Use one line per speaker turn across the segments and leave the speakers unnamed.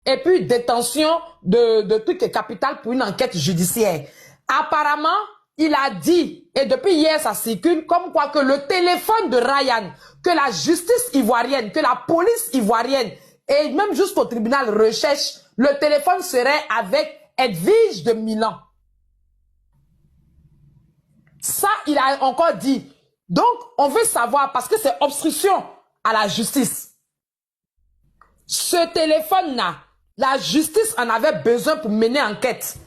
et puis détention de trucs et capital pour une enquête judiciaire. Apparemment, il a dit, et depuis hier ça circule, comme quoi que le téléphone de Ryan, que la justice ivoirienne, que la police ivoirienne, et même jusqu'au tribunal recherche, le téléphone serait avec Edwige de Milan. Ça, il a encore dit. Donc, on veut savoir, parce que c'est obstruction à la justice. Ce téléphone-là, la justice en avait besoin pour mener enquête.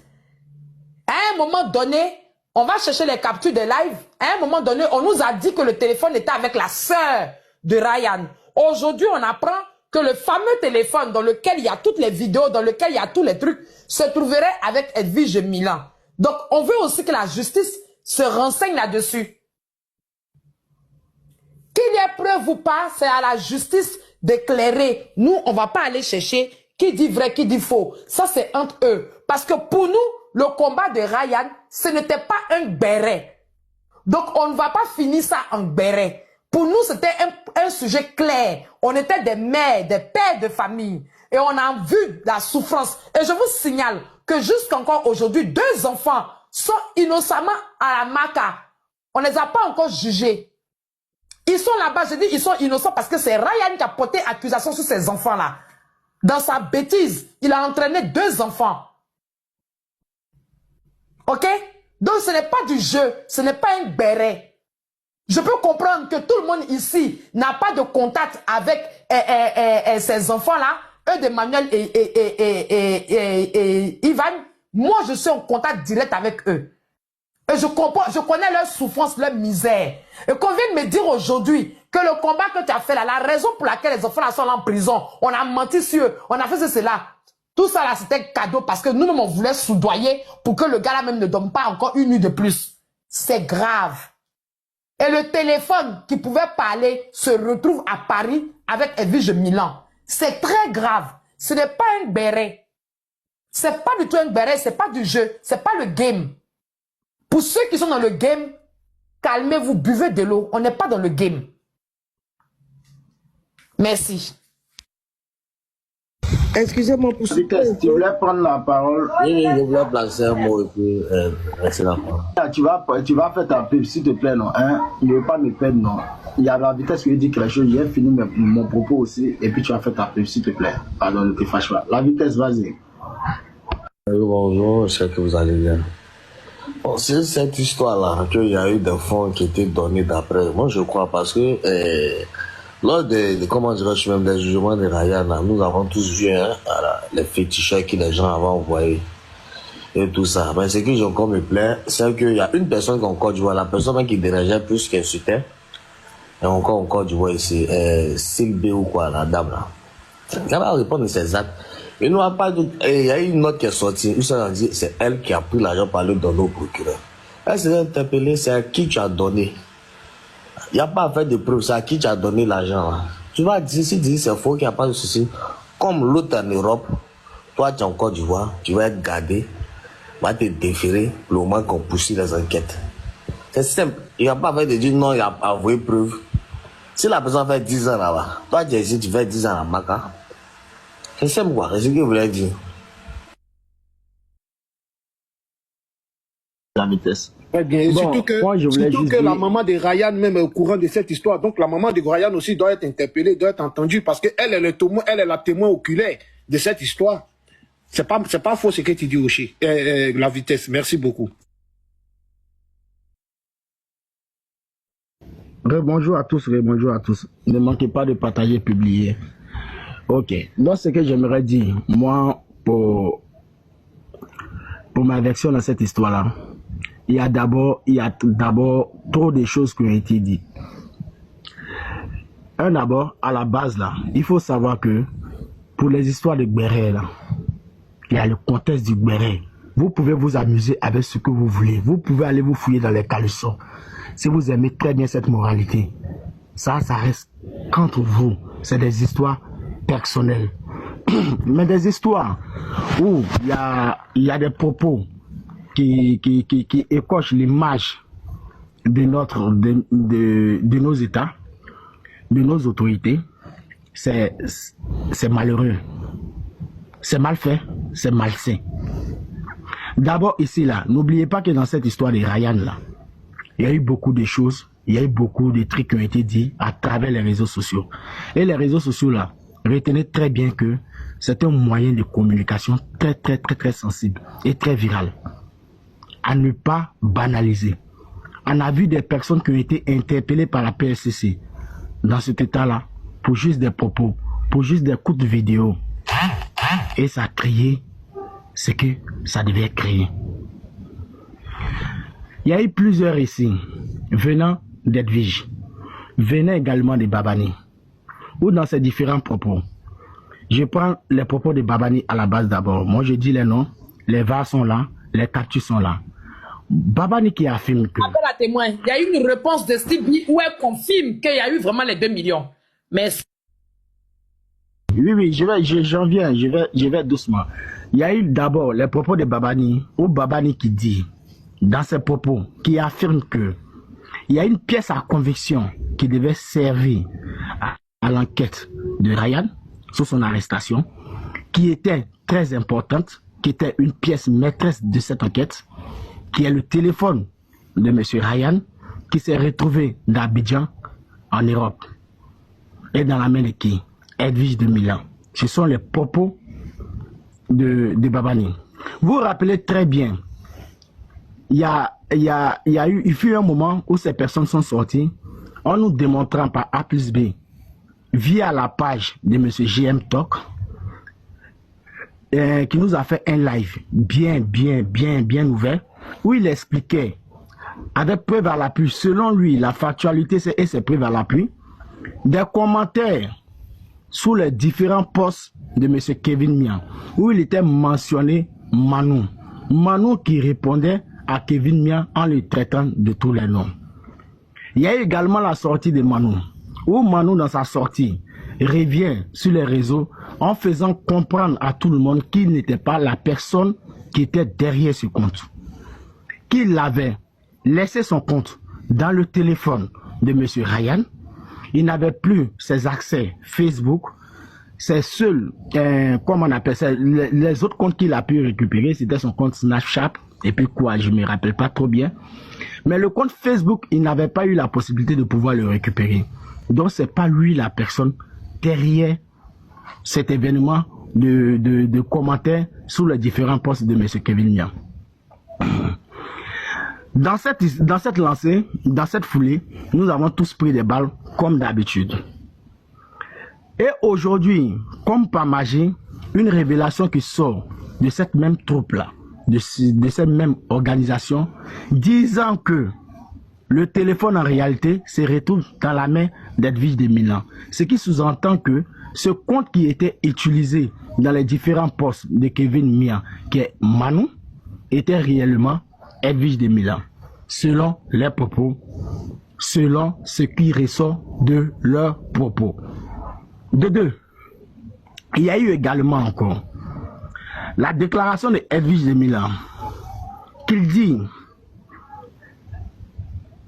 À un moment donné, on va chercher les captures de live. À un moment donné, on nous a dit que le téléphone était avec la sœur de Ryan. Aujourd'hui, on apprend que le fameux téléphone dans lequel il y a toutes les vidéos, dans lequel il y a tous les trucs, se trouverait avec Edwige Milan. Donc, on veut aussi que la justice se renseigne là-dessus. Qu'il y ait preuve ou pas, c'est à la justice d'éclairer. Nous, on ne va pas aller chercher qui dit vrai, qui dit faux. Ça, c'est entre eux. Parce que pour nous, le combat de Ryan, ce n'était pas un béret. Donc, on ne va pas finir ça en béret. Pour nous, c'était un sujet clair. On était des mères, des pères de famille. Et on a vu la souffrance. Et je vous signale que jusqu'encore aujourd'hui, 2 enfants sont innocemment à la maca. On ne les a pas encore jugés. Ils sont là-bas, je dis, ils sont innocents parce que c'est Ryan qui a porté accusation sur ces enfants-là. Dans sa bêtise, il a entraîné 2 enfants. Ok? Donc ce n'est pas du jeu, ce n'est pas un béret. Je peux comprendre que tout le monde ici n'a pas de contact avec ces enfants-là, eux de Manuel et Ivan. Moi, je suis en contact direct avec eux. Et je comprends, je connais leur souffrance, leur misère. Et qu'on vient de me dire aujourd'hui que le combat que tu as fait là, la raison pour laquelle les enfants là sont là en prison, on a menti sur eux, on a fait cela. Tout ça là, c'était cadeau parce que nous-mêmes, on voulait soudoyer pour que le gars là même ne dorme pas encore une nuit de plus. C'est grave. Et le téléphone qui pouvait parler se retrouve à Paris avec Edwige Milan. C'est très grave. Ce n'est pas un béret. C'est pas du tout un béret, c'est pas du jeu, c'est pas le game. Pour ceux qui sont dans le game, calmez-vous, buvez de l'eau. On n'est pas dans le game. Merci.
Excusez-moi pour ce
Vitesse, tu voulais prendre la parole.
Oui, je voulais placer un mot et puis rester la parole.
Tu vas faire ta pub, s'il te plaît, non? Hein? Ne veux pas me perdre, non? Il y a la Vitesse qui dit quelque chose, j'ai fini mon propos aussi, et puis tu vas faire ta pub, s'il te plaît. Pardon, ne te fâche pas. La Vitesse, vas-y.
Bonjour, je sais que vous allez bien. Bon, c'est cette histoire-là qu'il y a eu des fonds qui étaient donnés d'après. Moi, je crois parce que lors comment dirais-je même, des jugements de Ryan, nous avons tous vu les féticheurs que les gens avaient envoyés et tout ça. Mais ce qui encore me plaît, c'est qu'il y a une personne qui encore du vois, la personne qui dérangeait plus qu'insultait, et encore du vois ici, Sylvie ou quoi, la dame là. Elle va répondre de ses actes. Il n'y a pas de... Il y a une note qui est sortie, où ça dit c'est elle qui a pris l'argent par le donner au procureur. Elle s'est interpellée, c'est à qui tu as donné. Il n'y a pas à faire de preuves, c'est à qui tu as donné l'argent. Tu vas dire, si tu dis c'est faux, qu'il n'y a pas de souci. Comme l'autre en Europe, toi tu es encore du vois, tu vas être gardé, va te déférer le moment qu'on poursuit les enquêtes. C'est simple. Il n'y a pas à faire de dire non, il n'y a pas à avouer preuve. Si la personne fait 10 ans là-bas, toi tu es ici, tu fais 10 ans à Maca. C'est simple quoi, c'est ce que vous voulez dire.
La Vitesse.
Très bien.
Bon,
surtout que la maman de Ryan même est au courant de cette histoire. Donc la maman de Ryan aussi doit être interpellée, doit être entendue parce qu'elle est le témoin, elle est la témoin oculaire de cette histoire. C'est pas faux ce que tu dis aussi. La Vitesse. Merci beaucoup.
Bonjour à tous, bonjour à tous. Ne manquez pas de partager et publier. Ok. Donc ce que j'aimerais dire, moi, pour ma version dans cette histoire-là, il y a d'abord trop de choses qui ont été dites. D'abord, à la base là, il faut savoir que pour les histoires de Gbéré là, il y a le contexte du Gbéré. Vous pouvez vous amuser avec ce que vous voulez. Vous pouvez aller vous fouiller dans les caleçons. Si vous aimez très bien cette moralité, ça reste qu'entre vous. C'est des histoires personnelles. Mais des histoires où il y a des propos qui écorchent l'image de nos États, de nos autorités, c'est malheureux. C'est mal fait, c'est malsain. D'abord ici là, n'oubliez pas que dans cette histoire de Ryan là, il y a eu beaucoup de choses, il y a eu beaucoup de trucs qui ont été dits à travers les réseaux sociaux. Et les réseaux sociaux là, retenez très bien que c'est un moyen de communication très sensible et très viral. À ne pas banaliser. On a vu des personnes qui ont été interpellées par la PSCC dans cet état-là pour juste des propos, pour juste des coups de vidéo. Et ça a créé ce que ça devait créer. Il y a eu plusieurs ici, venant d'Edwige, venant également de Babani, ou dans ces différents propos. Je prends les propos de Babani à la base d'abord. Moi, je dis les noms, les VAR sont là, les captures sont là. Babani qui affirme que...
Appel à témoin, il y a eu une réponse de Steve B où elle confirme qu'il y a eu vraiment les 2 millions. Mais...
Oui, j'en viens, je vais doucement. Il y a eu d'abord les propos de Babani, ou Babani qui dit, dans ses propos, qui affirme que il y a une pièce à conviction qui devait servir à l'enquête de Ryan sur son arrestation, qui était très importante, qui était une pièce maîtresse de cette enquête, qui est le téléphone de M. Ryan, qui s'est retrouvé d'Abidjan en Europe. Et dans la main de qui? Edwige de Milan. Ce sont les propos de Babani. Vous vous rappelez très bien, il fut un moment où ces personnes sont sorties en nous démontrant par A plus B, via la page de M. GM Talk, qui nous a fait un live bien ouvert, où il expliquait, avec preuve à l'appui, selon lui, la factualité et ses preuves à l'appui, des commentaires sous les différents posts de M. Kevin Mian, où il était mentionné Manou. Manou qui répondait à Kevin Mian en le traitant de tous les noms. Il y a également la sortie de Manou, où Manou dans sa sortie revient sur les réseaux en faisant comprendre à tout le monde qu'il n'était pas la personne qui était derrière ce compte. Qu'il avait laissé son compte dans le téléphone de M. Ryan. Il n'avait plus ses accès Facebook. Ses seuls, comment on appelle ça, les autres comptes qu'il a pu récupérer, c'était son compte Snapchat. Et puis quoi, je ne me rappelle pas trop bien. Mais le compte Facebook, il n'avait pas eu la possibilité de pouvoir le récupérer. Donc c'est pas lui la personne derrière cet événement de commentaires sous les différents posts de M. Kevin Mian. Dans cette lancée, dans cette foulée, nous avons tous pris des balles comme d'habitude. Et aujourd'hui, comme par magie, une révélation qui sort de cette même troupe-là, de cette même organisation, disant que le téléphone en réalité se retrouve dans la main d'Edwige de Milan. Ce qui sous-entend que ce compte qui était utilisé dans les différents postes de Kevin Mian, qui est Manou, était réellement Edwige de Milan, selon les propos, selon ce qui ressort de leurs propos. De deux, il y a eu également encore la déclaration de Edwige de Milan, qu'il dit,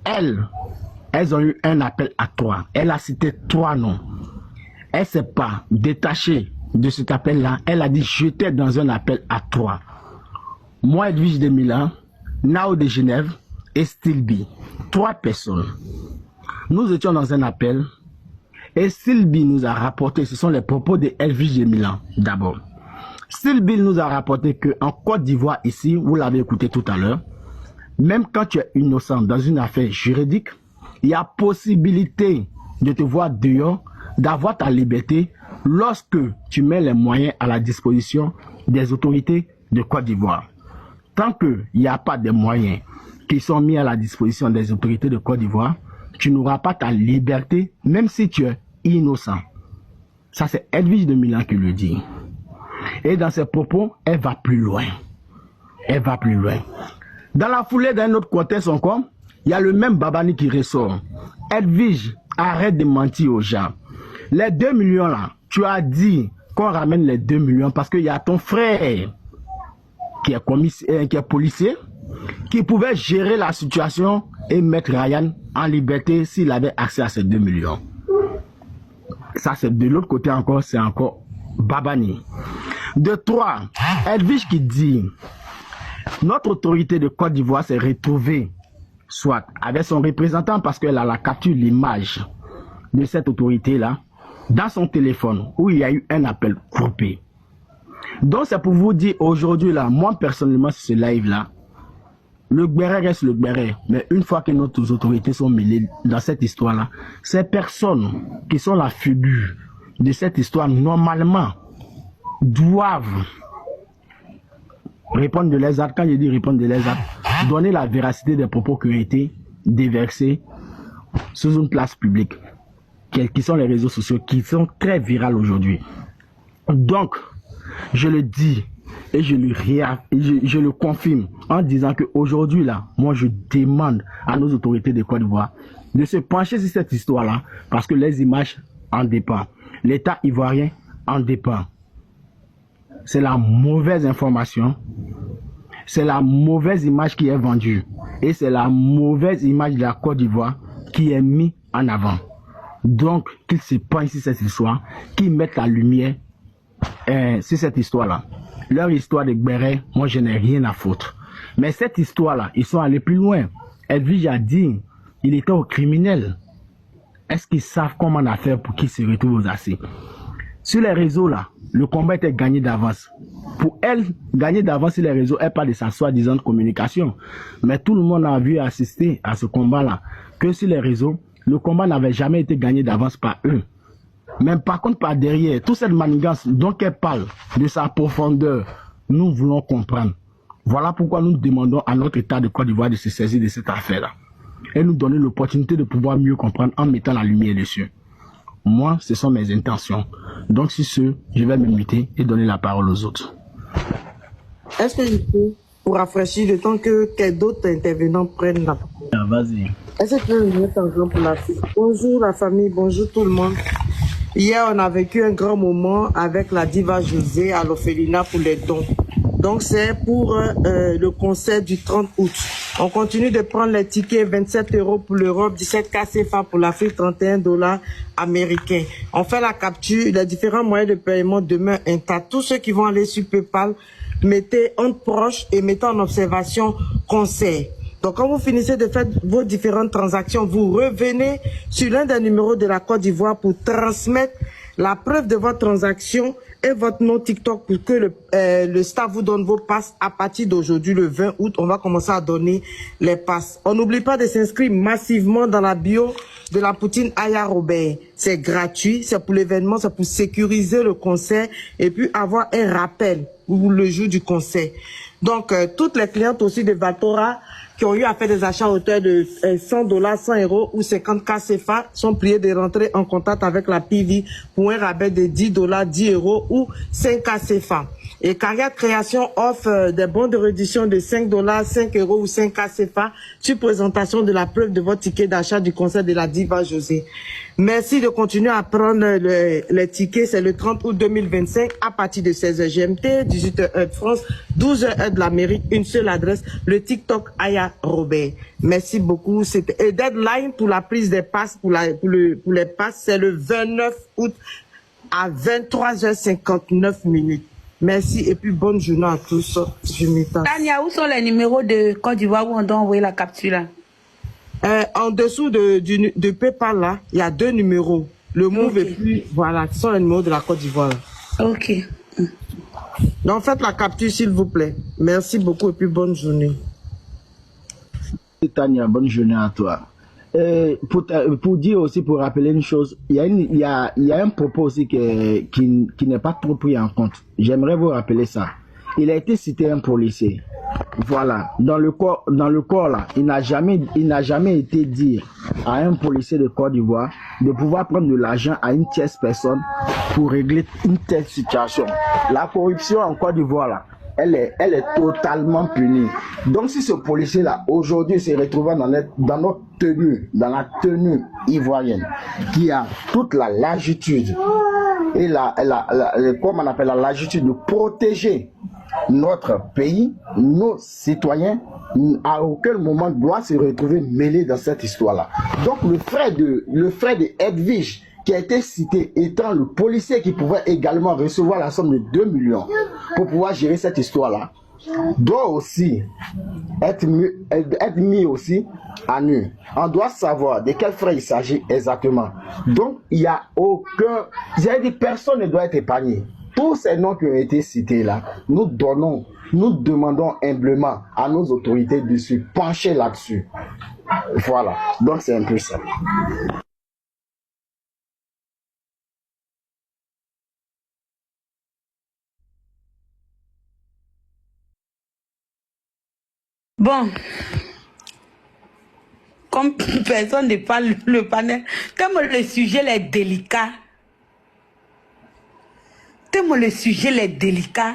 elles ont eu un appel à 3. Elle a cité 3 noms. Elle ne s'est pas détachée de cet appel-là. Elle a dit, j'étais dans un appel à 3. Moi, Edwige de Milan, Nao de Genève et Stilby. 3 personnes. Nous étions dans un appel et Stilby nous a rapporté, ce sont les propos de Edwige de Milan d'abord. Stilby nous a rapporté qu'en Côte d'Ivoire ici, vous l'avez écouté tout à l'heure, même quand tu es innocent dans une affaire juridique, il y a possibilité de te voir dehors, d'avoir ta liberté lorsque tu mets les moyens à la disposition des autorités de Côte d'Ivoire. Tant qu'il n'y a pas de moyens qui sont mis à la disposition des autorités de Côte d'Ivoire, tu n'auras pas ta liberté, même si tu es innocent. Ça, c'est Edwige de Milan qui le dit. Et dans ses propos, elle va plus loin. Elle va plus loin. Dans la foulée d'un autre contexte encore, il y a le même Babani qui ressort. Edwige, arrête de mentir aux gens. Les 2 millions là, tu as dit qu'on ramène les 2 millions parce qu'il y a ton frère qui est policier, qui pouvait gérer la situation et mettre Ryan en liberté s'il avait accès à ces 2 millions. Ça, c'est de l'autre côté encore, c'est encore Babani. De 3, Edwige qui dit, notre autorité de Côte d'Ivoire s'est retrouvée, soit avec son représentant parce qu'elle a la capture l'image de cette autorité-là, dans son téléphone, où il y a eu un appel groupé. Donc c'est pour vous dire aujourd'hui là, moi personnellement sur ce live-là, le Gbéré reste le Gbéré, mais une fois que nos autorités sont mêlées dans cette histoire-là, ces personnes qui sont la figure de cette histoire, normalement, doivent répondre de leurs actes. Quand je dis répondre de leurs actes, donner la véracité des propos qui ont été déversés sous une place publique, qui sont les réseaux sociaux, qui sont très virales aujourd'hui. Donc, je le dis, et je le confirme en disant qu'aujourd'hui, là, moi, je demande à nos autorités de Côte d'Ivoire de se pencher sur cette histoire-là parce que les images en dépendent. L'État ivoirien en dépend. C'est la mauvaise information. C'est la mauvaise image qui est vendue. Et c'est la mauvaise image de la Côte d'Ivoire qui est mise en avant. Donc, qu'ils se penchent sur cette histoire, qu'ils mettent la lumière sur cette histoire-là. Leur histoire de Gbéré, moi je n'ai rien à foutre. Mais cette histoire-là, ils sont allés plus loin. Edwige a dit, il était au criminel. Est-ce qu'ils savent comment on a fait pour qu'ils se retrouvent aux assis? Sur les réseaux là, le combat était gagné d'avance. Pour elle, gagner d'avance sur les réseaux, elle parle de sa soi-disant communication. Mais tout le monde a vu assister à ce combat-là. Que sur les réseaux, le combat n'avait jamais été gagné d'avance par eux. Mais par contre, par derrière, toute cette manigance dont elle parle, de sa profondeur, nous voulons comprendre. Voilà pourquoi nous demandons à notre État de Côte d'Ivoire de se saisir de cette affaire-là. Et nous donner l'opportunité de pouvoir mieux comprendre en mettant la lumière dessus. Moi, ce sont mes intentions. Donc, sur ce, je vais me muter et donner la parole aux autres.
Est-ce que je peux, pour rafraîchir le temps que d'autres intervenants prennent la parole?
Ah, vas-y.
Est-ce que tu peux me mettre en grand pour la fille? Bonjour la famille, bonjour tout le monde. Hier, on a vécu un grand moment avec la diva José à l'orphelinat pour les dons. Donc, c'est pour le concert du 30 août. On continue de prendre les tickets, 27 € pour l'Europe, 17 CFA pour l'Afrique, 31 $ américains. On fait la capture, les différents moyens de paiement demeurent intacts. Tous ceux qui vont aller sur PayPal, mettez en proche et mettez en observation concert. Donc, quand vous finissez de faire vos différentes transactions, vous revenez sur l'un des numéros de la Côte d'Ivoire pour transmettre la preuve de votre transaction et votre nom TikTok pour que le staff vous donne vos passes. À partir d'aujourd'hui, le 20 août, on va commencer à donner les passes. On n'oublie pas de s'inscrire massivement dans la bio de la poutine Aya Robert. C'est gratuit, c'est pour l'événement, c'est pour sécuriser le concert et puis avoir un rappel pour le jour du concert. Donc, toutes les clientes aussi de Vatora qui ont eu à faire des achats à hauteur de 100 $, 100 € ou 50 CFA sont priés de rentrer en contact avec la PV pour un rabais de 10 $, 10 € ou 5 CFA. Et Carrière Création offre des bons de réduction de 5 $, 5 € ou 5 CFA sur présentation de la preuve de votre ticket d'achat du concert de la diva José. Merci de continuer à prendre les tickets. C'est le 30 août 2025 à partir de 16h GMT, 18h heure de France, 12h heure de l'Amérique. Une seule adresse, le TikTok Aya Robert. Merci beaucoup. Et deadline pour la prise des passes, pour les passes, c'est le 29 août à 23h59. Merci et puis bonne journée à tous. Je m'éteins.
Tania, où sont les numéros de Côte d'Ivoire où on doit envoyer la capture là?
En dessous de PayPal là, il y a 2 numéros. Le Move et puis voilà, ce sont les numéros de la Côte d'Ivoire.
Ok.
Donc faites la capture s'il vous plaît. Merci beaucoup et puis bonne journée.
Tania, bonne journée à toi. Pour dire aussi, pour rappeler une chose, il y a un propos aussi qui n'est pas trop pris en compte. J'aimerais vous rappeler ça. Il a été cité un policier. Voilà. Dans le corps là, il n'a jamais été dit à un policier de Côte d'Ivoire de pouvoir prendre de l'argent à une tierce personne pour régler une telle situation. La corruption en Côte d'Ivoire là, elle est totalement punie. Donc si ce comment aujourd'hui se retrouvant dans notre tenue, dans la tenue ivoirienne, qui a toute la latitude et comme on appelle la latitude de protéger notre pays, nos citoyens, à aucun moment doit se retrouver mêlé dans cette histoire-là. Donc le frère de Edwige
qui a été cité étant le policier qui pouvait également recevoir la somme de 2 millions pour pouvoir gérer cette histoire-là, doit aussi être mis aussi à nu. On doit savoir de quels frais il s'agit exactement. Donc, il n'y a aucun... J'ai dit, personne ne doit être épargné. Tous ces noms qui ont été cités là, nous demandons humblement à nos autorités de se pencher là-dessus. Voilà. Donc, c'est un peu ça.
Bon, comme personne ne parle le panel, tellement le sujet est délicat. Tellement le sujet est délicat.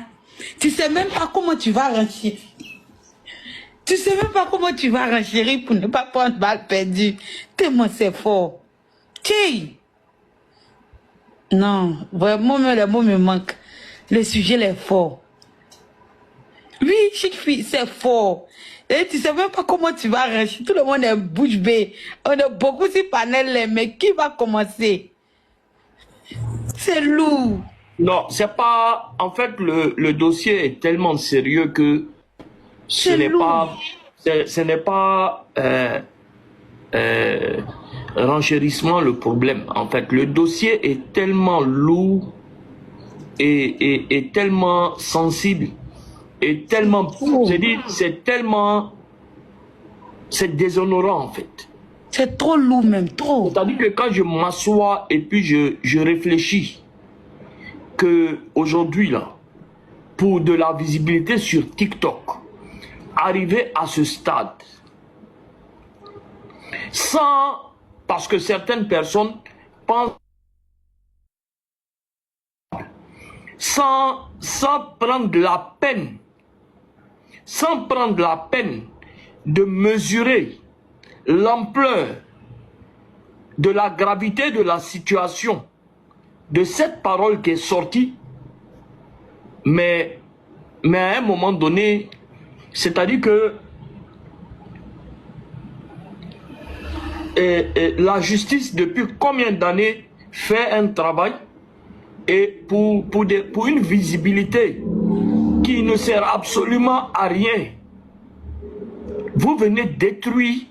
Tu sais même pas comment tu vas renchérir. Tu sais même pas comment tu vas renchérir pour ne pas prendre balle perdue. Tellement c'est fort. Tchè. Non, vraiment, les mots me manquent. Le sujet est fort. Oui, chic-fille, c'est fort. Et tu sais même pas comment tu vas ranger. Tout le monde est bouche bée. On est beaucoup sur panel, mais qui va commencer? C'est lourd.
Non, c'est pas... En fait, le dossier est tellement sérieux que ce n'est pas renchérissement le problème. En fait, le dossier est tellement lourd et tellement sensible. Et tellement, c'est tellement, c'est déshonorant en fait.
C'est trop lourd même, trop.
C'est-à-dire que quand je m'assois et puis je réfléchis que aujourd'hui là, pour de la visibilité sur TikTok, arriver à ce stade, parce que certaines personnes pensent, sans prendre la peine, de mesurer l'ampleur de la gravité de la situation, de cette parole qui est sortie, mais à un moment donné, c'est-à-dire que la justice, depuis combien d'années, fait un travail et pour une visibilité qui ne sert absolument à rien, vous venez détruire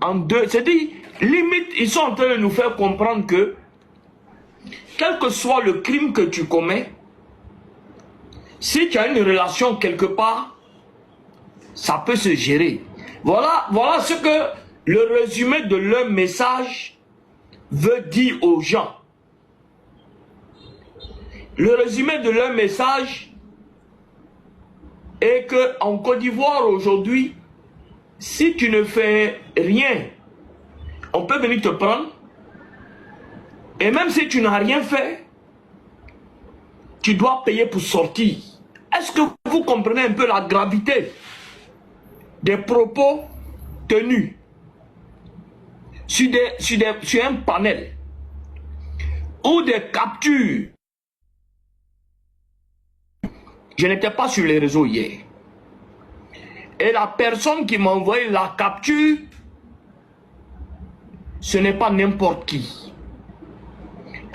en deux. C'est-à-dire, limite, ils sont en train de nous faire comprendre que, quel que soit le crime que tu commets, si tu as une relation quelque part, ça peut se gérer. Voilà ce que le résumé de leur message veut dire aux gens. Le résumé de leur message est que en Côte d'Ivoire aujourd'hui, si tu ne fais rien, on peut venir te prendre. Et même si tu n'as rien fait, tu dois payer pour sortir. Est-ce que vous comprenez un peu la gravité des propos tenus sur un panel ou des captures? Je n'étais pas sur les réseaux hier. Et la personne qui m'a envoyé la capture, ce n'est pas n'importe qui.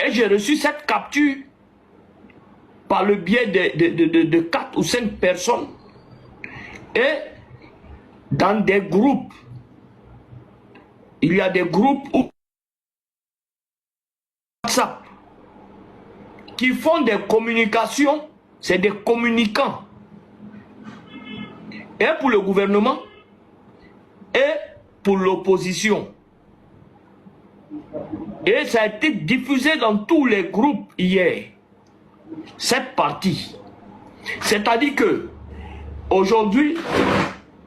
Et j'ai reçu cette capture par le biais de 4 ou 5 personnes. Et dans des groupes, il y a des groupes où WhatsApp qui font des communications. C'est des communicants. Et pour le gouvernement, et pour l'opposition. Et ça a été diffusé dans tous les groupes hier. Cette partie. C'est-à-dire que, aujourd'hui,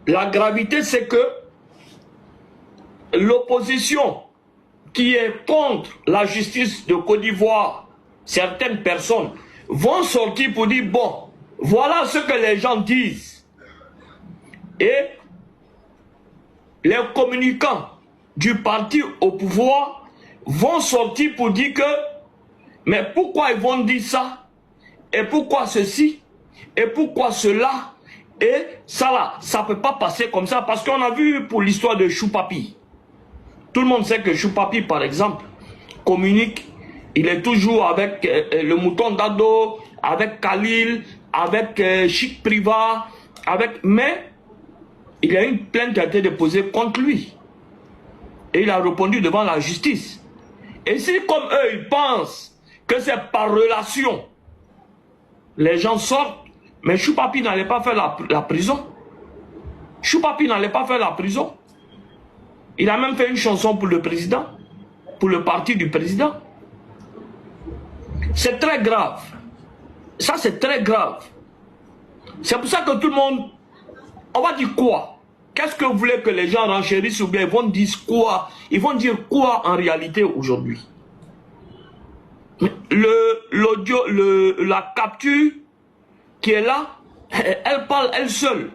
la gravité, c'est que l'opposition qui est contre la justice de Côte d'Ivoire, certaines personnes, vont sortir pour dire, bon, voilà ce que les gens disent. Et les communicants du parti au pouvoir vont sortir pour dire que, mais pourquoi ils vont dire ça? Et pourquoi ceci? Et pourquoi cela? Et ça là, ça ne peut pas passer comme ça, parce qu'on a vu pour l'histoire de Choupapi. Tout le monde sait que Choupapi, par exemple, communique, il est toujours avec le mouton d'Ado, avec Khalil, avec Chic Priva, mais il y a une plainte qui a été déposée contre lui. Et il a répondu devant la justice. Et si comme eux, ils pensent que c'est par relation, les gens sortent, mais Choupapi n'allait pas faire la prison. Choupapi n'allait pas faire la prison. Il a même fait une chanson pour le président, pour le parti du président. C'est très grave. Ça, c'est très grave. C'est pour ça que tout le monde... On va dire quoi? Qu'est-ce que vous voulez que les gens renchérissent ou bien ils vont dire quoi? Ils vont dire quoi en réalité aujourd'hui? L'audio, la capture qui est là, elle parle elle seule.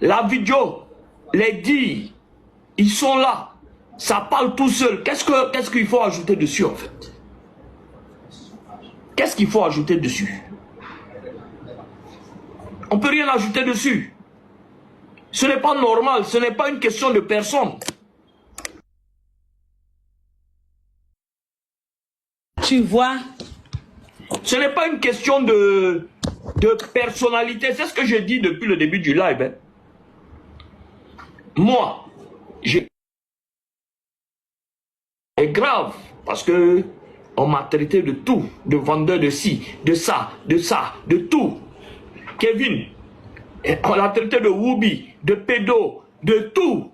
La vidéo, les dires, ils sont là. Ça parle tout seul. Qu'est-ce qu'il faut ajouter dessus en fait? Qu'est-ce qu'il faut ajouter dessus? On ne peut rien ajouter dessus. Ce n'est pas normal, ce n'est pas une question de personne.
Tu vois?
Ce n'est pas une question de personnalité. C'est ce que je dis depuis le début du live. Hein. Moi, c'est grave parce que on m'a traité de tout, de vendeur de ci, de ça, de tout. Kevin, on l'a traité de Woubi, de pédo, de tout.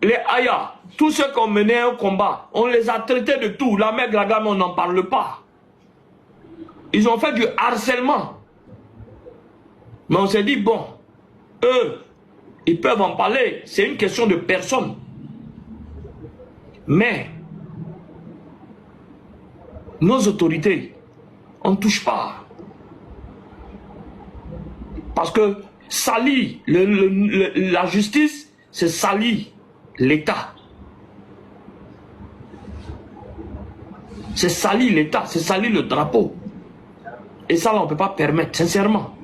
Les Aya, tous ceux qui ont mené un combat, on les a traités de tout. La mère Gaga, on n'en parle pas. Ils ont fait du harcèlement. Mais on s'est dit, bon, eux, ils peuvent en parler. C'est une question de personne. Mais, nos autorités, on ne touche pas. Parce que salir la justice, c'est salir l'État. C'est salir l'État, c'est salir le drapeau. Et ça, là, on ne peut pas permettre, sincèrement.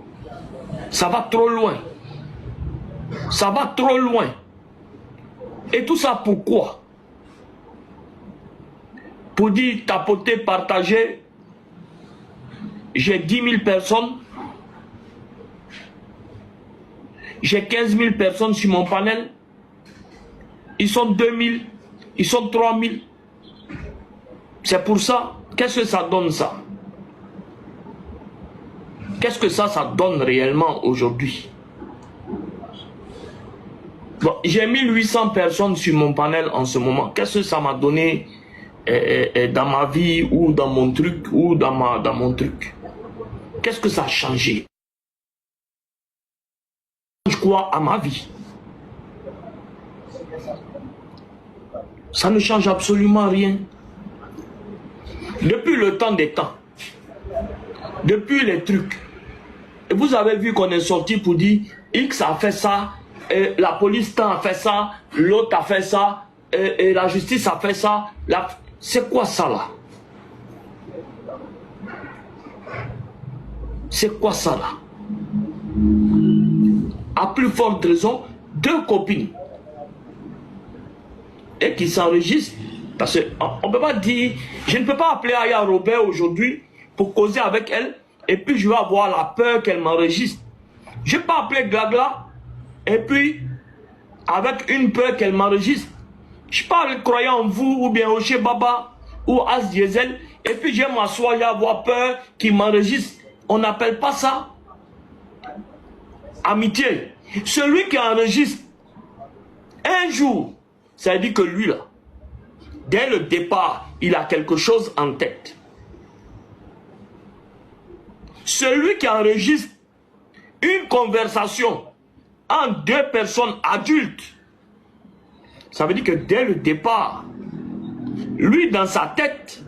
Ça va trop loin. Ça va trop loin. Et tout ça pourquoi? Pour dire, tapoter, partager, j'ai 10 000 personnes, j'ai 15 000 personnes sur mon panel, ils sont 2 000, ils sont 3 000. C'est pour ça, qu'est-ce que ça donne ça? Qu'est-ce que ça donne réellement aujourd'hui? Bon, j'ai 1800 personnes sur mon panel en ce moment. Qu'est-ce que ça m'a donné dans ma vie ou dans mon truc ou dans mon truc? Qu'est-ce que ça a changé? Je crois à ma vie. Ça ne change absolument rien. Depuis le temps des temps, depuis les trucs, et vous avez vu qu'on est sorti pour dire X a fait ça, et la police a fait ça, l'autre a fait ça, et la justice a fait ça. C'est quoi ça là? C'est quoi ça là? À plus forte raison, 2 copines et qui s'enregistrent. Parce qu'on ne peut pas dire, je ne peux pas appeler Aya Robert aujourd'hui pour causer avec elle et puis je vais avoir la peur qu'elle m'enregistre. Je ne peux pas appeler Glagla et puis avec une peur qu'elle m'enregistre. Je ne peux pas croire en vous ou bien Oché Baba ou As Diesel et puis je vais m'asseoir et avoir peur qu'il m'enregistre. On n'appelle pas ça amitié. Celui qui enregistre un jour, ça veut dire que lui là, dès le départ, il a quelque chose en tête. Celui qui enregistre une conversation entre 2 personnes adultes, ça veut dire que dès le départ, lui dans sa tête,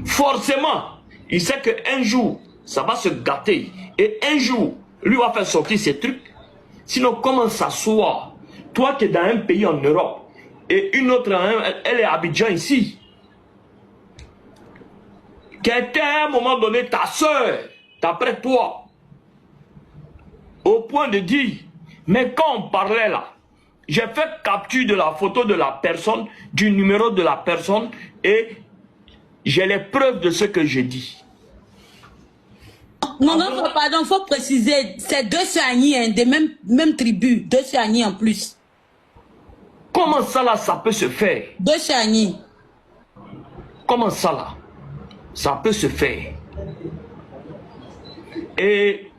forcément, il sait qu'un jour, ça va se gâter. Et un jour, lui va faire sortir ses trucs. Sinon, comment s'asseoir? Toi qui es dans un pays en Europe, et une autre, elle est à Abidjan ici. Qui était à un moment donné ta soeur, d'après toi, au point de dire, mais quand on parlait là, j'ai fait capture de la photo de la personne, du numéro de la personne et j'ai les preuves de ce que j'ai dit.
Non, non, pardon, il faut préciser, c'est 2 Soigny, hein, des mêmes tribus, 2 Soigny en plus.
Comment ça là, ça peut se faire?
2 Soigny.
Comment ça là? Ça peut se faire. Et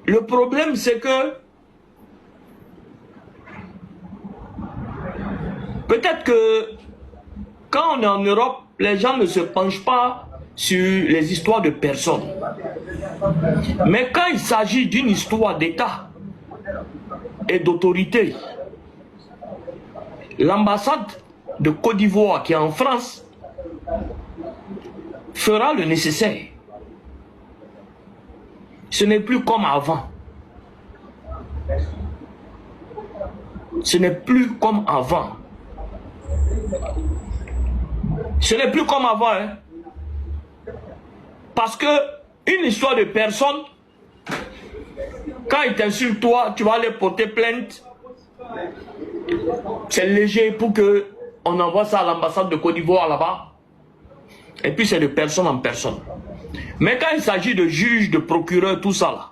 le problème, c'est que peut-être que quand on est en Europe, les gens ne se penchent pas sur les histoires de personnes. Mais quand il s'agit d'une histoire d'État et d'autorité, l'ambassade de Côte d'Ivoire qui est en France fera le nécessaire. Ce n'est plus comme avant. Ce n'est plus comme avant. Ce n'est plus comme avant, hein. Parce que une histoire de personne, quand ils t'insultent toi, tu vas aller porter plainte. C'est léger pour que on envoie ça à l'ambassade de Côte d'Ivoire là-bas. Et puis c'est de personne en personne. Mais quand il s'agit de juges, de procureurs, tout ça là,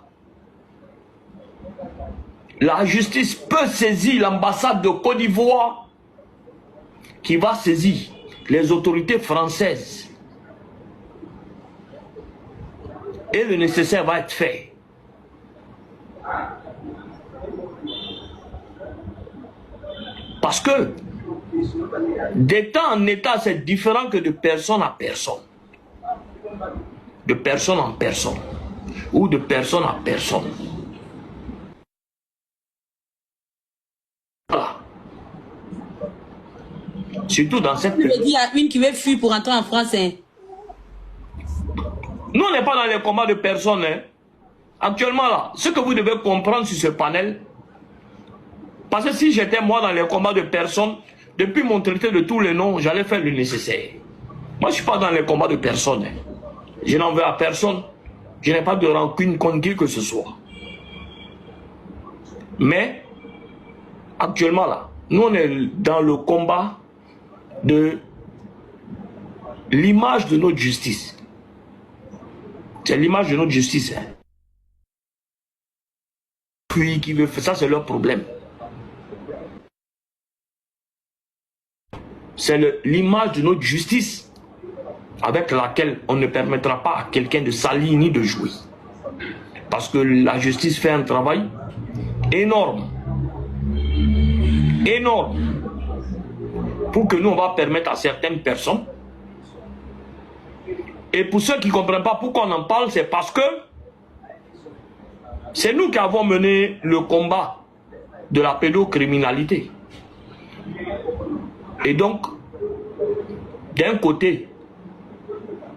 la justice peut saisir l'ambassade de Côte d'Ivoire qui va saisir les autorités françaises. Et le nécessaire va être fait. Parce que d'État en État, c'est différent que de personne à personne. De personne en personne. Ou de personne à personne. Voilà. Surtout dans cette période.
Tu veux dire à une qui veut fuir pour entrer en France, hein?
Nous, on n'est pas dans les combats de personnes. Hein. Actuellement, là, ce que vous devez comprendre sur ce panel, parce que si j'étais moi dans les combats de personnes, depuis mon traité de tous les noms, j'allais faire le nécessaire. Moi, je ne suis pas dans les combats de personnes. Hein. Je n'en veux à personne. Je n'ai pas de rancune contre qui que ce soit. Mais, actuellement, là, nous, on est dans le combat de l'image de notre justice. C'est l'image de notre justice. Hein. Puis qui veut faire ça, c'est leur problème. C'est l'image de notre justice avec laquelle on ne permettra pas à quelqu'un de salir ni de jouer. Parce que la justice fait un travail énorme. Énorme. Pour que nous, on va permettre à certaines personnes. Et pour ceux qui ne comprennent pas pourquoi on en parle, c'est parce que c'est nous qui avons mené le combat de la pédocriminalité. Et donc, d'un côté,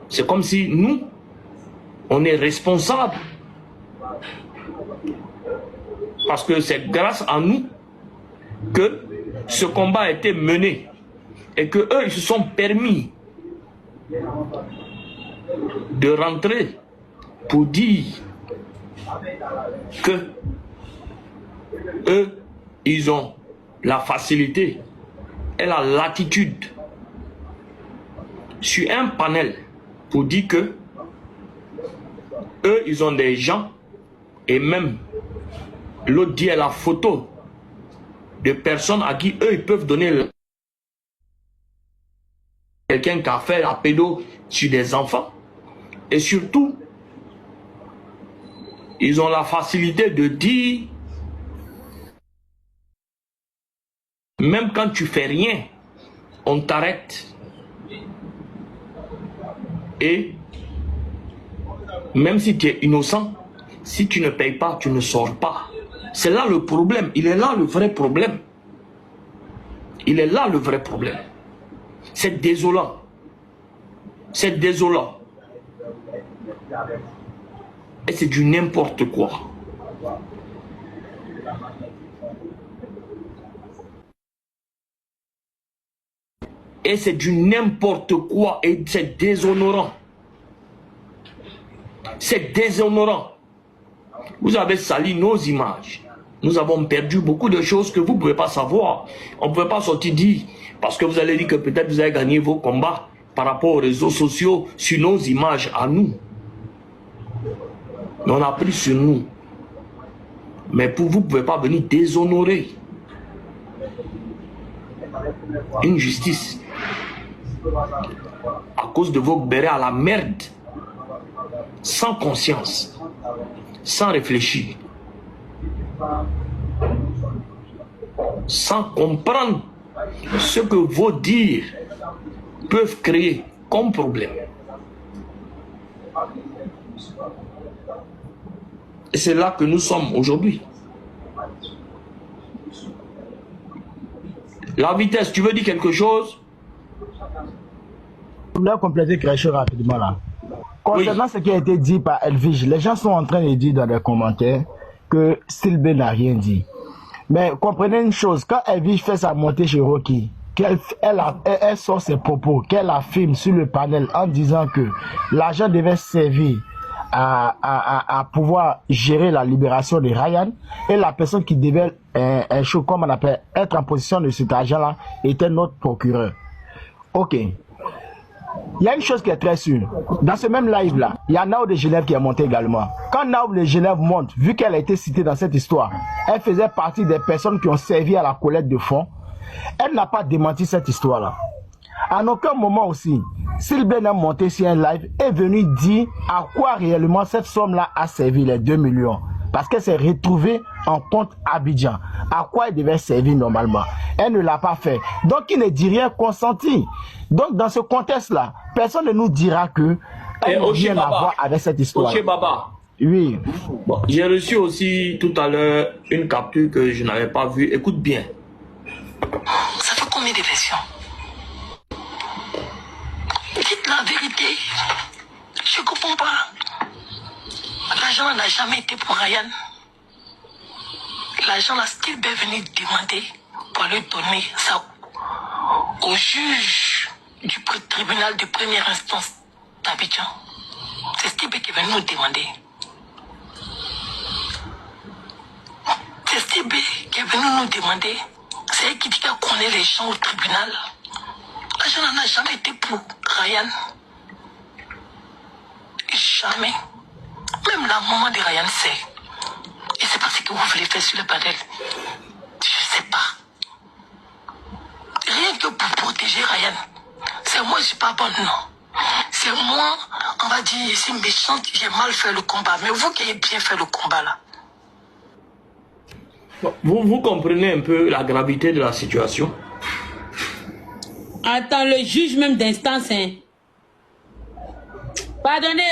c'est comme si nous, on est responsables. Parce que c'est grâce à nous que ce combat a été mené. Et que eux, ils se sont permis de rentrer pour dire que eux, ils ont la facilité et la latitude sur un panel pour dire que eux, ils ont des gens et même l'autre dit la photo de personnes à qui eux, ils peuvent donner quelqu'un qui a fait la pédo sur des enfants. Et surtout, ils ont la facilité de dire, même quand tu fais rien, on t'arrête. Et même si tu es innocent, si tu ne payes pas, tu ne sors pas. C'est là le problème. Il est là le vrai problème. Il est là le vrai problème. C'est désolant. C'est désolant. Et c'est du n'importe quoi. Et c'est du n'importe quoi. Et c'est déshonorant. C'est déshonorant. Vous avez sali nos images. Nous avons perdu beaucoup de choses que vous ne pouvez pas savoir. On ne pouvait pas sortir dire, parce que vous allez dire que peut-être vous avez gagné vos combats par rapport aux réseaux sociaux, sur nos images à nous. Mais on a pris sur nous. Mais pour vous ne pouvez pas venir déshonorer une justice à cause de vos bérets à la merde, sans conscience, sans réfléchir, sans comprendre ce que vos dires peuvent créer comme problème. Et c'est là que nous sommes aujourd'hui. La vitesse, tu veux dire quelque chose?
Je voulais compléter quelque chose rapidement là. Concernant ce qui a été dit par Elvige, les gens sont en train de dire dans les commentaires que Style B n'a rien dit. Mais comprenez une chose, quand Elvige fait sa montée chez Rocky, elle sort ses propos, qu'elle affirme sur le panel en disant que l'argent devait servir à pouvoir gérer la libération de Ryan, et la personne qui devait comme on appelle, être en position de cet argent-là était notre procureur. Ok. Il y a une chose qui est très sûre. Dans ce même live-là, il y a Nao de Genève qui est monté également. Quand Nao de Genève monte, vu qu'elle a été citée dans cette histoire, elle faisait partie des personnes qui ont servi à la collecte de fonds. Elle n'a pas démenti cette histoire-là. À aucun moment aussi, Sylvain a monté sur un live est venu dire à quoi réellement cette somme-là a servi, les 2 millions. Parce qu'elle s'est retrouvée en compte Abidjan. À quoi elle devait servir normalement? Elle ne l'a pas fait. Donc il ne dit rien consenti. Donc dans ce contexte-là, personne ne nous dira que elle n'a rien à voir avec cette histoire.
Ok Baba.
Oui.
Bon, j'ai reçu aussi tout à l'heure une capture que je n'avais pas vue. Écoute bien.
Ça fait combien de versions? Dites la vérité. Je comprends pas. L'argent n'a jamais été pour Ryan. L'argent, là, Style B est venu demander pour lui donner ça au juge du tribunal de première instance d'Abidjan. C'est Style B qui est venu nous demander. C'est Style B qui est venu nous demander. C'est elle qui dit qu'elle connaît les gens au tribunal. L'argent n'a jamais été pour Ryan. Jamais. Même la maman de Ryan sait. Et c'est parce que vous voulez faire sur le panel. Je sais pas. Rien que pour protéger Ryan. C'est moi, je suis pas bonne, non. C'est moi, on va dire, c'est méchante, j'ai mal fait le combat. Mais vous qui avez bien fait le combat, là.
Vous comprenez un peu la gravité de la situation?
Attends, le juge même d'instance, hein. Pardonnez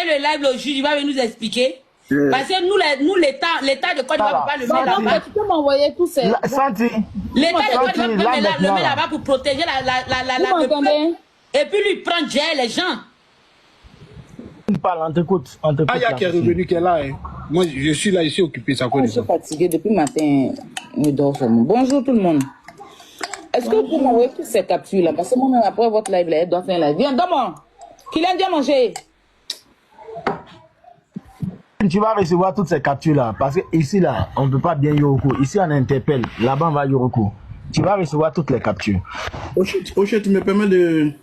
le live, le juge, il va venir nous expliquer. Parce que nous l'État de Côte d'Ivoire ne peut pas le mettre là-bas.
Tu peux m'envoyer tous ces...
L'État de Côte d'Ivoire peut le mettre là-bas pour protéger la peuple. Et puis lui prendre les gens.
Il parle, on t'écoute.
Aya qui est revenu, qui est là. Hein. Moi, je suis là, ici, occupé, ça connaît.
Je suis fatigué depuis matin. Je dors seulement. Bonjour tout le monde. Est-ce que vous pouvez m'envoyer toutes ces captures-là? Parce que moi-même, après votre live, là, elle doit faire un live. Viens, donne-moi. Qu'il aime bien manger.
Tu vas recevoir toutes ces captures-là. Parce que ici, là, on ne peut pas bien Yoroko. Ici, on interpelle. Là-bas, on va Yoroko. Tu vas recevoir toutes les captures.
Oché, tu me permets de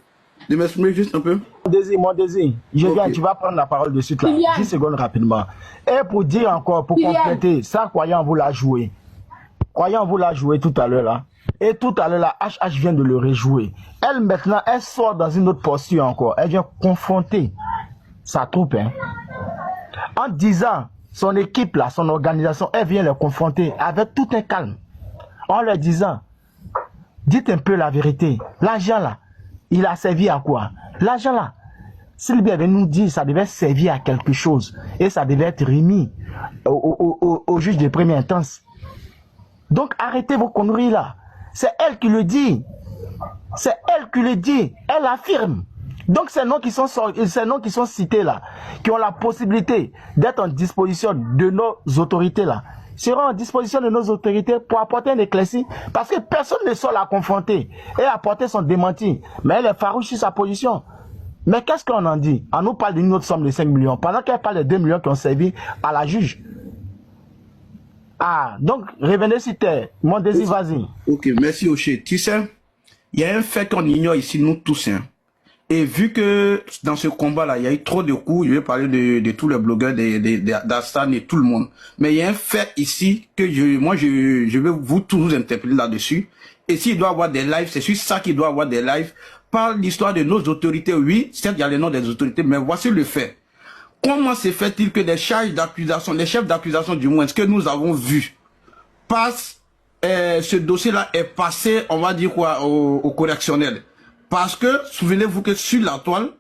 m'exprimer juste un peu?
Mon désir. Je viens, tu vas prendre la parole de suite là. 10 secondes rapidement. Et pour dire encore, pour compléter, ça, croyant vous l'a joué. Croyant vous l'a joué tout à l'heure là. Et tout à l'heure là, HH vient de le rejouer. Elle maintenant, elle sort dans une autre posture encore. Elle vient confronter sa troupe. Hein. En disant, son équipe là, son organisation, elle vient les confronter avec tout un calme. En leur disant, dites un peu la vérité. L'argent là, il a servi à quoi? L'argent là, Sylvie avait nous dit ça devait servir à quelque chose. Et ça devait être remis au juge de première instance. Donc arrêtez vos conneries là. C'est elle qui le dit. C'est elle qui le dit. Elle affirme. Donc ces noms qui sont cités là, qui ont la possibilité d'être en disposition de nos autorités là, seront en disposition de nos autorités pour apporter un éclairci, parce que personne ne sort la confronter et apporter son démenti. Mais elle est farouche sur sa position. Mais qu'est-ce qu'on en dit? On nous parle d'une autre somme de 5 millions, pendant qu'elle parle de 2 millions qui ont servi à la juge. Ah, donc, revenez sur terre. Mon désir, vas-y.
Ok, merci Oché. Tu sais, il y a un fait qu'on ignore ici, nous tous. Hein. Et vu que dans ce combat-là, il y a eu trop de coups, je vais parler de tous les blogueurs, d'Astan et tout le monde. Mais il y a un fait ici que je vais vous tous interpeller là-dessus. Et s'il doit y avoir des lives, c'est sur ça qu'il doit y avoir des lives. Par l'histoire de nos autorités, oui, certes, il y a les noms des autorités, mais voici le fait. Comment se fait-il que des charges d'accusation, les chefs d'accusation du moins, ce que nous avons vu, passe, ce dossier-là est passé, on va dire quoi, au correctionnel. Parce que, souvenez-vous que sur la toile,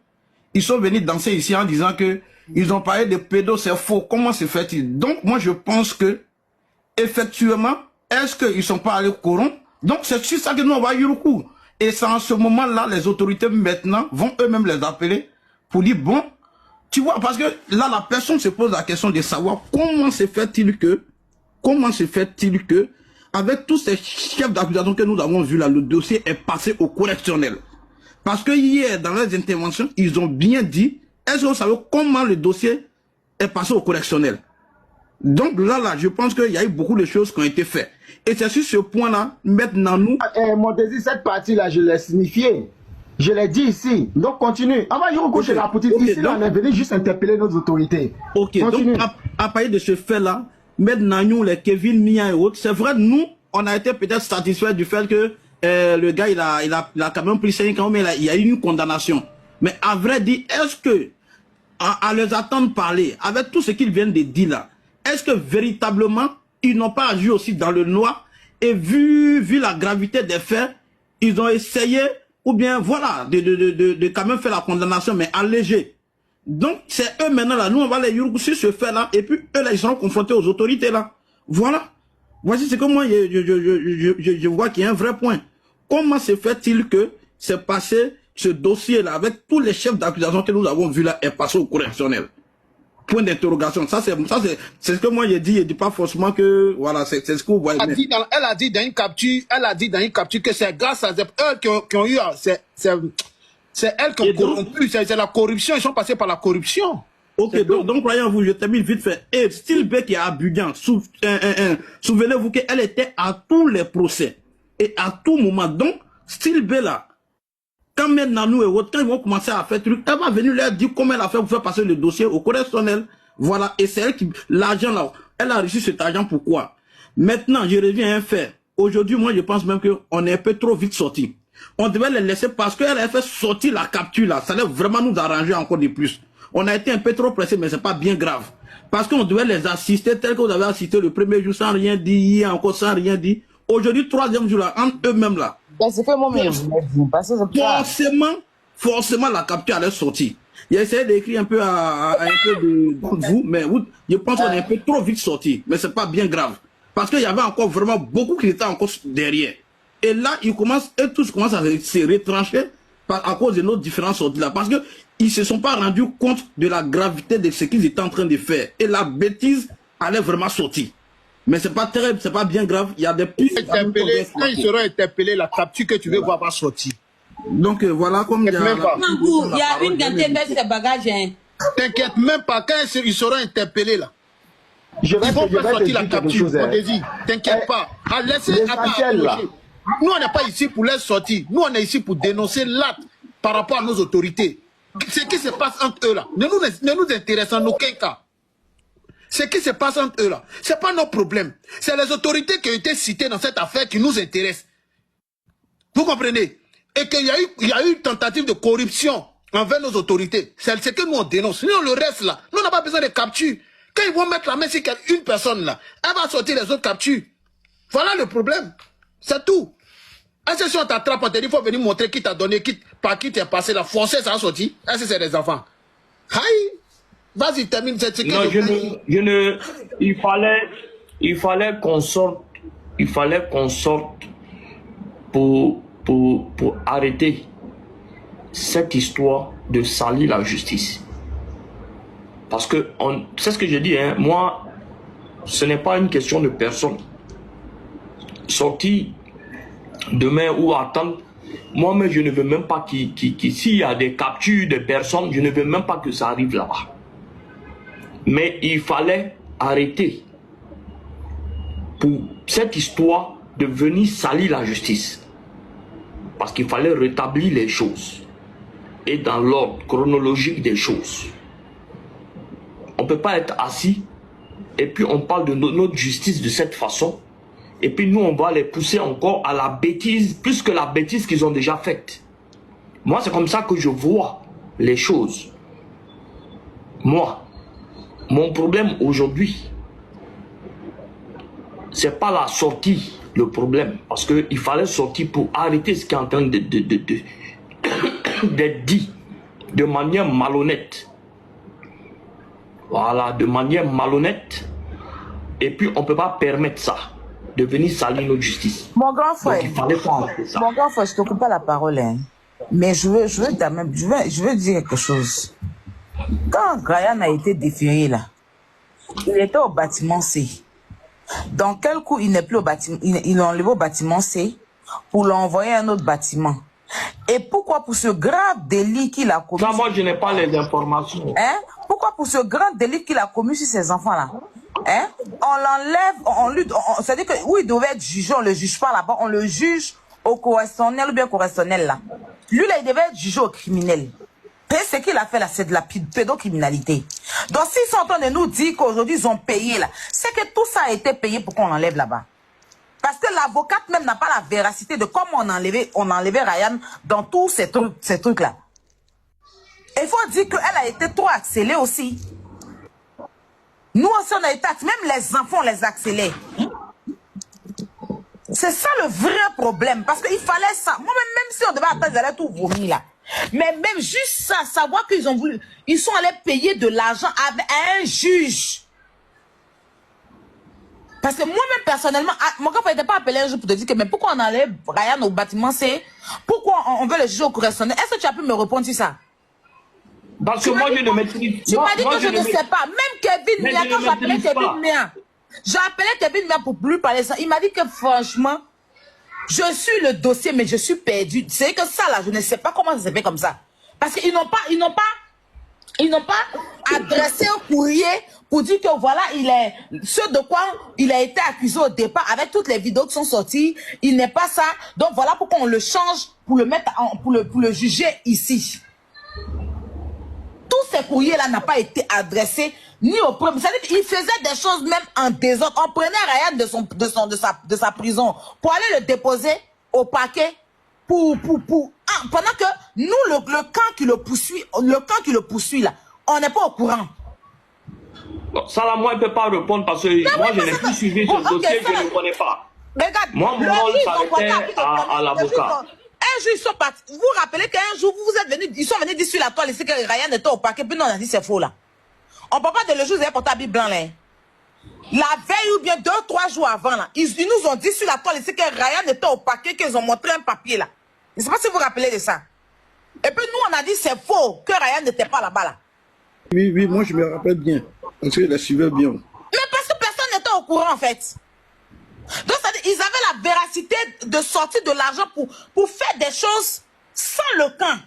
ils sont venus danser ici en disant que ils ont parlé de pédos, c'est faux. Comment se fait-il? Donc, moi, je pense que, effectivement, est-ce qu'ils ne sont pas allés corrompre? Donc, c'est sur ça que nous, on va y recours. Et c'est en ce moment-là, les autorités, maintenant, vont eux-mêmes les appeler pour dire, bon, tu vois, parce que là, la personne se pose la question de savoir comment se fait-il que, avec tous ces chefs d'accusation que nous avons vus là, le dossier est passé au correctionnel. Parce que hier, dans leurs interventions, ils ont bien dit, est-ce que vous savez comment le dossier est passé au correctionnel? Donc là, je pense qu'il y a eu beaucoup de choses qui ont été faites. Et c'est sur ce point-là, maintenant nous...
Mon désir, cette partie-là, je l'ai signifié. Je l'ai dit ici. Donc continue. Avant, je recouche la petite. Ici, là, on est venu juste interpeller nos autorités.
Ok, continue. Donc à partir de ce fait-là, maintenant nous, les Kevin, Mia et autres, c'est vrai, nous, on a été peut-être satisfaits du fait que le gars, il a quand même pris 5 ans, mais il y a eu une condamnation. Mais à vrai dire, est-ce que, à les attendre parler, avec tout ce qu'ils viennent de dire là, est-ce que véritablement, ils n'ont pas agi aussi dans le noir et vu la gravité des faits, ils ont essayé, ou bien voilà, de quand même faire la condamnation, mais allégée. Donc, c'est eux maintenant là, nous on va les sur ce fait là, et puis eux là, ils seront confrontés aux autorités là. Voilà. Voici ce que moi, je vois qu'il y a un vrai point. Comment se fait-il que c'est passé, ce dossier-là, avec tous les chefs d'accusation que nous avons vus là, est passé au correctionnel? Point d'interrogation. Ça, c'est ce que moi, j'ai dit. Je dis pas forcément que, voilà, c'est ce que vous voyez.
Elle a dit dans une capture, que c'est grâce à eux qui ont eu, c'est elles qui ont corrompu, c'est la corruption, ils sont passés par la corruption.
Ok, donc croyez-vous, je termine vite fait. Et Stilbeck et Abidjan, souvenez-vous qu'elle était à tous les procès. Et à tout moment. Donc, Stilbeck là, quand maintenant nous et autres, quand ils vont commencer à faire truc, elle va venir leur dire comment elle a fait pour faire passer le dossier au correctionnel. Voilà. Et c'est elle qui, l'argent là, elle a reçu cet argent pourquoi? Maintenant, je reviens à un fait. Aujourd'hui, moi, je pense même qu'on est un peu trop vite sorti. On devait les laisser parce qu'elle a fait sortir la capture là. Ça allait vraiment nous arranger encore de plus. On a été un peu trop pressé, mais c'est pas bien grave. Parce qu'on devait les assister tel que vous avez assisté le premier jour sans rien dire, hier encore sans rien dire. Aujourd'hui, troisième jour là, entre eux-mêmes là.
C'est que moi-même,
forcément, la capture allait sortir. J'ai essayé d'écrire un peu un peu de vous, mais je pense qu'on est un peu trop vite sorti. Mais c'est pas bien grave. Parce qu'il y avait encore vraiment beaucoup qui étaient encore derrière. Et là, tous commencent à se retrancher à cause de nos différentes sorties là. Parce qu'ils ne se sont pas rendus compte de la gravité de ce qu'ils étaient en train de faire. Et la bêtise allait vraiment sortir. Mais c'est pas terrible, c'est pas bien grave. Il y a des pistes.
Quand ils seront interpellés, la capture que tu veux voir va sortir.
Donc voilà comme il y a
une quantité de ces bagages.
T'inquiète même pas, quand ils seront interpellés là. Ils vont pas sortir la capture, on te dit. T'inquiète pas. Nous on n'est pas ici pour les sortir. Nous on est ici pour dénoncer l'acte par rapport à nos autorités. Ce qui se passe entre eux là, ne nous intéresse en aucun cas. Ce qui se passe entre eux là, c'est pas nos problèmes. C'est les autorités qui ont été citées dans cette affaire qui nous intéressent. Vous comprenez? Et qu'il y a eu une tentative de corruption envers nos autorités. C'est ce que nous on dénonce. Sinon le reste là, nous on n'a pas besoin de capture. Quand ils vont mettre la main sur une personne là, elle va sortir les autres captures. Voilà le problème. C'est tout. Est-ce que si on t'attrape, on te dit, il faut venir montrer qui t'a donné, par qui t'es passé là, forcer ça a sorti? Est-ce que c'est des enfants? Aïe! Vas-y, termine cette séquence.
Non, il fallait qu'on sorte, pour arrêter cette histoire de salir la justice. Parce que, c'est ce que j'ai dit, hein, moi, ce n'est pas une question de personne. Sortir demain ou attendre, moi-même, je ne veux même pas s'il y a des captures de personnes, je ne veux même pas que ça arrive là-bas. Mais il fallait arrêter pour cette histoire de venir salir la justice. Parce qu'il fallait rétablir les choses. Et dans l'ordre chronologique des choses. On ne peut pas être assis et puis on parle de notre justice de cette façon. Et puis nous, on va les pousser encore à la bêtise, plus que la bêtise qu'ils ont déjà faite. Moi, c'est comme ça que je vois les choses. Moi, mon problème aujourd'hui, c'est pas la sortie, le problème. Parce qu'il fallait sortir pour arrêter ce qui est en train d'être dit de manière malhonnête. Voilà, de manière malhonnête. Et puis, on ne peut pas permettre ça, de venir salir notre justice.
Mon grand frère,
Donc, il fallait pas ça.
mon grand frère, je ne t'occupe pas la parole, hein. Mais je veux dire quelque chose. Quand Ryan a été déféré là, il était au bâtiment C. Dans quel coup il n'est plus au bâtiment, il l'a enlevé au bâtiment C pour l'envoyer à un autre bâtiment. Et pourquoi pour ce grave délit qu'il a commis?
Ça, moi, je n'ai pas les informations.
Hein? Pourquoi pour ce grand délit qu'il a commis sur ces enfants-là? Hein? On l'enlève, c'est-à-dire que où il devait être jugé, on ne le juge pas là-bas, on le juge au correctionnel ou bien correctionnel là. Lui là, il devait être jugé au criminel. Et ce qu'il a fait là, c'est de la pédocriminalité. Donc s'ils sont en train de nous dire qu'aujourd'hui ils ont payé là, c'est que tout ça a été payé pour qu'on l'enlève là-bas. Parce que l'avocate même n'a pas la véracité de comment on a enlevé Ryan dans tous ces trucs-là. Il faut dire qu'elle a été trop accélérée aussi. Nous aussi, on a été accélérés. Même les enfants, on les accélère. C'est ça le vrai problème. Parce qu'il fallait ça. Moi-même, même si on devait attendre, ils allaient tout vomir là. Mais même juste ça, savoir qu'ils ont voulu, ils sont allés payer de l'argent à un juge. Parce que moi-même, personnellement, mon gars n'était pas appelé un jour pour te dire que, mais pourquoi on enlève Ryan au bâtiment C? Pourquoi on veut le juger au correctionnel? Est-ce que tu as pu me répondre sur ça?
Parce que moi, je ne maîtrise pas.
Tu m'as dit que je ne sais pas. Même Kevin Mia, quand j'appelais Kevin Mia, j'ai appelé Kevin Mia pour lui parler de ça. Il m'a dit que franchement, je suis le dossier, mais je suis perdu. C'est que ça, là, je ne sais pas comment ça s'est fait comme ça. Parce qu'ils n'ont pas adressé un courrier pour dire que voilà, ce de quoi il a été accusé au départ, avec toutes les vidéos qui sont sorties, il n'est pas ça. Donc voilà pourquoi on le change pour le mettre pour le juger ici. Tous ces courriers là n'ont pas été adressés ni au premier. C'est-à-dire qu'il faisait des choses même en désordre. On prenait Ryan de sa prison pour aller le déposer au parquet pendant que nous le camp qui le poursuit là, on n'est pas au courant.
Ça là, moi, je ne peux pas répondre parce que moi, je n'ai plus suivi ce dossier, je ne connais pas.
Regarde,
moi, mon rôle s'arrêtait à l'avocat.
Un jour, ils sont partis. Vous vous rappelez qu'un jour, vous êtes venus, ils sont venus dire sur la toile ici que Ryan était au parquet, puis nous, on a dit c'est faux là. On ne parle pas de le jour où ils avaient porté habit blanc là. La veille ou bien 2-3 jours avant là, ils nous ont dit sur la toile ici que Ryan était au parquet, qu'ils ont montré un papier là. Je ne sais pas si vous vous rappelez de ça. Et puis nous, on a dit c'est faux, que Ryan n'était pas là-bas là.
Oui, moi je me rappelle bien. Parce qu'il la suivait bien.
Mais parce que personne n'était au courant en fait. Donc ils avaient la véracité de sortir de l'argent pour faire des choses sans le camp.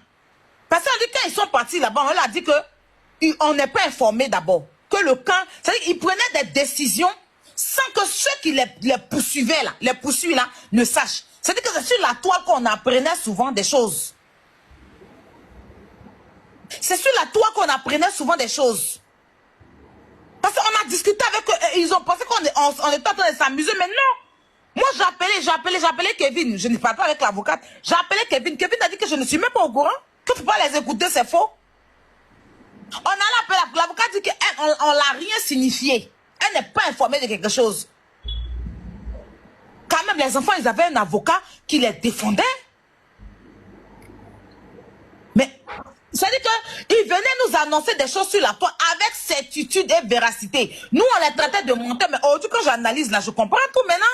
Parce que quand ils sont partis là-bas, on leur a dit qu'on n'est pas informé d'abord. Que le camp, c'est-à-dire qu'ils prenaient des décisions sans que ceux qui les poursuivaient là, ne sachent. C'est-à-dire que c'est sur la toile qu'on apprenait souvent des choses. C'est sur la toile qu'on apprenait souvent des choses. Parce qu'on a discuté avec eux, ils ont pensé qu'on était en train de s'amuser, mais non. Moi, j'ai appelé Kevin. Je ne parle pas avec l'avocate. J'ai appelé Kevin. Kevin a dit que je ne suis même pas au courant. Que tu peux pas les écouter, c'est faux. On a appelé l'avocate, dit qu'on l'a rien signifié. Elle n'est pas informée de quelque chose. Quand même, les enfants, ils avaient un avocat qui les défendait. Mais, c'est-à-dire qu'ils venaient nous annoncer des choses sur la toile avec certitude et véracité. Nous, on les traitait de menteur, mais aujourd'hui, quand j'analyse là, je comprends tout maintenant.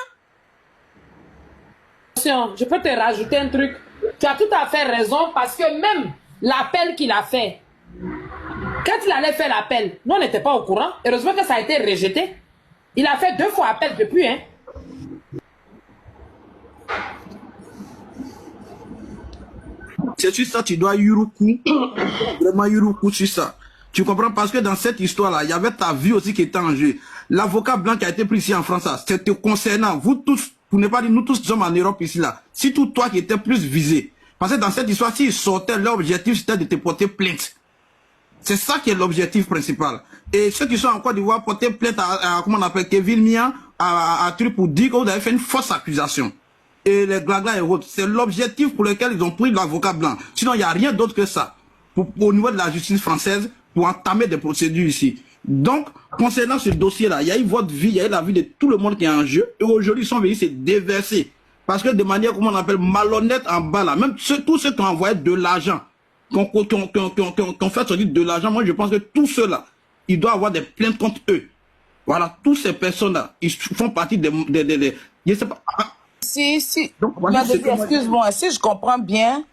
Je peux te rajouter un truc. Tu as tout à fait raison parce que même l'appel qu'il a fait, quand il allait faire l'appel, nous on n'était pas au courant. Heureusement que ça a été rejeté. Il a fait 2 fois appel depuis. Hein.
C'est sur ça tu dois yuruku. Vraiment yuruku sur ça. Tu comprends? Parce que dans cette histoire-là, il y avait ta vie aussi qui était en jeu. L'avocat blanc qui a été pris ici en France, c'était concernant vous tous, pour ne pas dire nous tous qui sommes en Europe ici là. Si tout toi qui étais plus visé. Parce que dans cette histoire, s'ils sortaient, leur objectif c'était de te porter plainte. C'est ça qui est l'objectif principal. Et ceux qui sont en Côte d'Ivoire porter plainte à comment on appelle, Kevin Mian, à truc pour dire que vous avez fait une fausse accusation. Et les Glagla et autres, c'est l'objectif pour lequel ils ont pris l'avocat blanc. Sinon, il n'y a rien d'autre que ça. Au niveau de la justice française, pour entamer des procédures ici. Donc, concernant ce dossier-là, il y a eu votre vie, il y a eu la vie de tout le monde qui est en jeu. Et aujourd'hui, ils sont venus se déverser. Parce que de manière, comment on appelle, malhonnête en bas là, même tous ceux qui ont envoyé de l'argent, qui ont fait sortir de l'argent, moi je pense que tous ceux-là, ils doivent avoir des plaintes contre eux. Voilà, toutes ces personnes-là, ils font partie je sais pas.
Excuse-moi, si je comprends bien,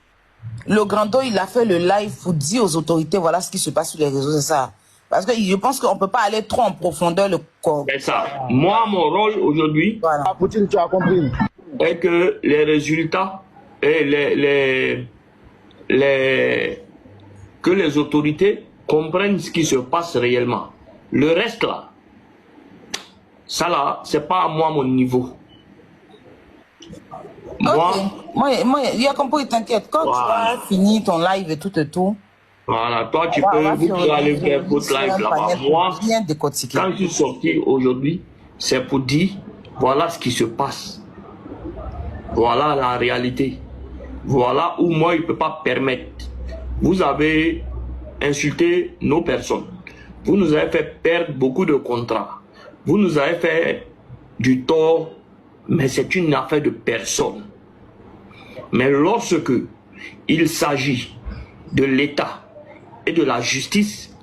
le Grando, il a fait le live pour dire aux autorités, voilà ce qui se passe sur les réseaux, c'est ça. Parce que je pense qu'on ne peut pas aller trop en profondeur le corps.
C'est ça. Moi, mon rôle aujourd'hui,
voilà.
Poutine, tu as compris.
Est que les résultats et que les autorités comprennent ce qui se passe réellement. Le reste là, ça là, c'est pas à moi mon niveau.
Okay. Moi, il a compris, t'inquiète. Quand tu as fini ton live et tout.
Voilà, toi tu peux aller faire votre live là-bas. Moi, quand je suis sorti aujourd'hui, c'est pour dire, voilà ce qui se passe. Voilà la réalité. Voilà où moi, il ne peut pas permettre. Vous avez insulté nos personnes. Vous nous avez fait perdre beaucoup de contrats. Vous nous avez fait du tort, mais c'est une affaire de personne. Mais lorsque il s'agit de l'État et de la justice,